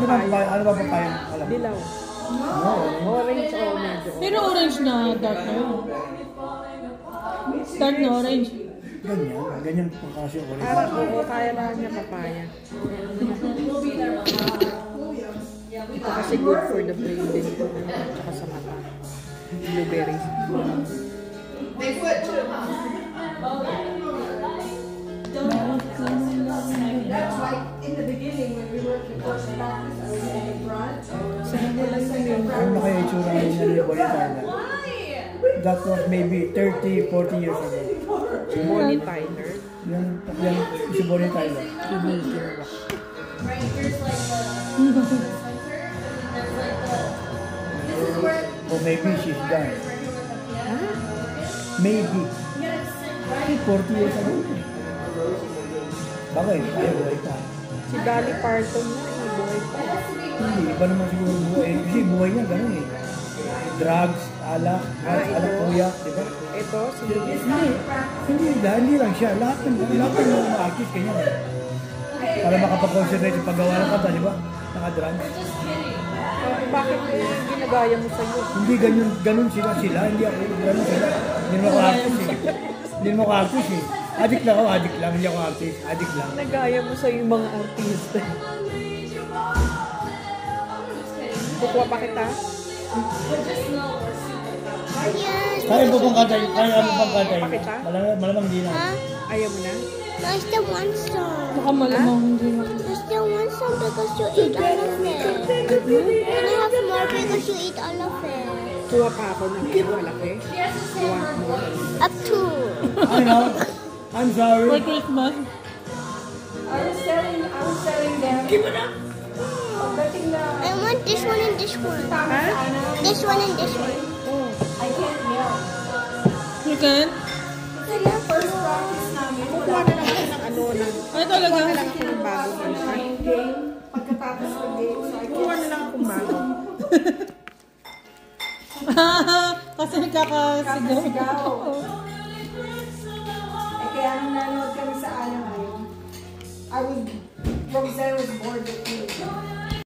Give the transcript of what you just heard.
papaya. Ano ba papaya? Dilaw. Orange o medyo. Pero orange na dark na yun. Dark na orange. Ganyan po kasi yung orange. Oo, kaya lang niya papaya. Ito kasi good for the brain din. Tsaka sa mata. Blueberries. They would too, huh? That's like in the beginning when we were at the first practice, I was in the front. Ano kaya itsura ngayon na ni Bonnie Tyler? That was maybe 30, 40 years ago. Bonnie Tyler. Yan si Bonnie Tyler. Kinigil. Right here's like the center. There's like the. This is where. Or maybe she's done. Huh? Maybe. 40 years ago. Bakit? Ay, buhay pa. Si Dolly Parton na, buhay pa. Hindi, iba naman siguro buhay. Kasi buhay niya ganun eh. Drugs, alak, kuya, di ba? Ito, si Hindi lang siya. Lahat ng mga artist kanya. Para makapag-concentrate sa paggawa ng kanta, di ba? Naka-drugs. Bakit ginagaya mo sa'yo? Hindi, ganun sila. Hindi ako, ganun sila. Hindi mo ako artist eh. Hindi mo ako artist eh. Addict lang ako, addict lang. Hindi ako artist, addict lang. Nagaya mo sa'yo yung mga artista. Kukuha pa kita? Yes. Kaya mo pang kantay? Kaya mo pang kantay? Pakita? Malamang di na. Ayaw mo na? That's the one song. Baka malamang hindi na. That's the one song because you eat all of it. And I have more because you eat all of it. Kuha pa ako ng malaki. Kuha mo. Up to. I know. I'm sorry. For Christmas. I was telling them. Give it up. Pagdating na. I want this one and this one. This one and this one. I can't yell. You can? Kasi yung first practice namin. Kukuha na lang ako ng ano na. Ay, talaga. Kukuha na lang ako ng bago. Game. Pagkatapos ng game. So I Kukuha na lang akong bago. Kasi nagkakasigaw. Kaya nung nanood kami sa ngayon, Roxanne was bored with me.